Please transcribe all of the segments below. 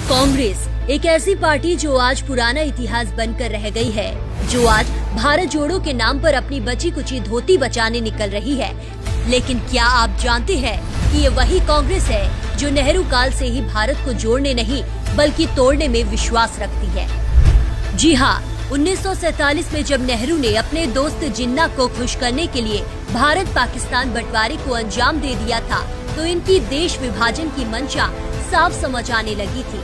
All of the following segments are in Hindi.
कांग्रेस एक ऐसी पार्टी जो आज पुराना इतिहास बनकर रह गई है, जो आज भारत जोड़ो के नाम पर अपनी बची कुची धोती बचाने निकल रही है। लेकिन क्या आप जानते हैं कि ये वही कांग्रेस है जो नेहरू काल से ही भारत को जोड़ने नहीं बल्कि तोड़ने में विश्वास रखती है। जी हाँ, 1947 में जब नेहरू ने अपने दोस्त जिन्ना को खुश करने के लिए भारत पाकिस्तान बंटवारे को अंजाम दे दिया था, तो इनकी देश विभाजन की मंशा साफ समझ आने लगी थी।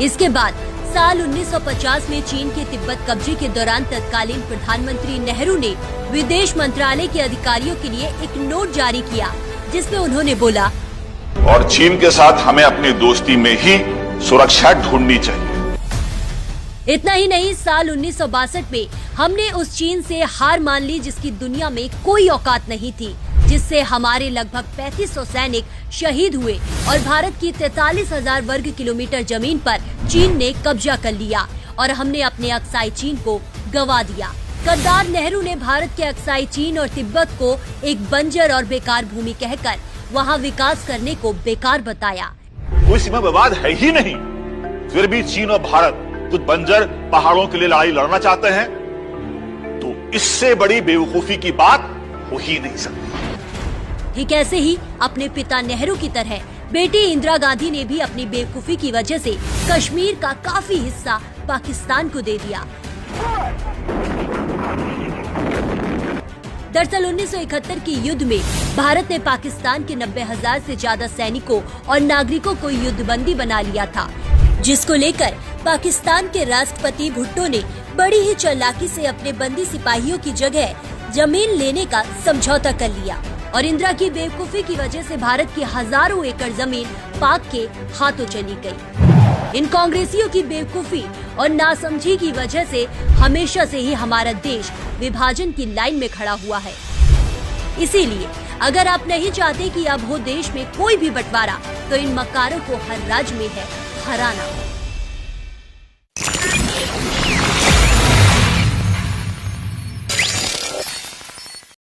इसके बाद साल 1950 में चीन के तिब्बत कब्जे के दौरान तत्कालीन प्रधानमंत्री नेहरू ने विदेश मंत्रालय के अधिकारियों के लिए एक नोट जारी किया, जिसमें उन्होंने बोला, और चीन के साथ हमें अपनी दोस्ती में ही सुरक्षा ढूंढनी चाहिए। इतना ही नहीं, साल 1962 में हमने उस चीन से हार मान ली जिसकी दुनिया में कोई औकात नहीं थी, जिससे हमारे लगभग 3500 सैनिक शहीद हुए और भारत की 43,000 वर्ग किलोमीटर जमीन पर चीन ने कब्जा कर लिया और हमने अपने अक्साई चीन को गवा दिया। गद्दार नेहरू ने भारत के अक्साई चीन और तिब्बत को एक बंजर और बेकार भूमि कहकर वहां विकास करने को बेकार बताया। कोई सीमा विवाद है ही नहीं, फिर भी चीन और भारत कुछ बंजर पहाड़ों के लिए लड़ाई लड़ना चाहते हैं, तो इससे बड़ी बेवकूफी की बात हो ही नहीं सकती। ठीक ऐसे ही अपने पिता नेहरू की तरह बेटी इंदिरा गांधी ने भी अपनी बेवकूफी की वजह से कश्मीर का काफी हिस्सा पाकिस्तान को दे दिया। दरअसल 1971 के युद्ध में भारत ने पाकिस्तान के 90,000 से ज्यादा सैनिकों और नागरिकों को युद्धबंदी बना लिया था, जिसको लेकर पाकिस्तान के राष्ट्रपति भुट्टो ने बड़ी ही चालाकी से अपने बंदी सिपाहियों की जगह जमीन लेने का समझौता कर लिया और इंदिरा की बेवकूफी की वजह से भारत की हजारों एकड़ जमीन पाक के हाथों चली गई। इन कांग्रेसियों की बेवकूफी और नासमझी की वजह से हमेशा से ही हमारा देश विभाजन की लाइन में खड़ा हुआ है। इसीलिए अगर आप नहीं चाहते कि अब हो देश में कोई भी बंटवारा, तो इन मक्कारों को हर राज्य में है हराना।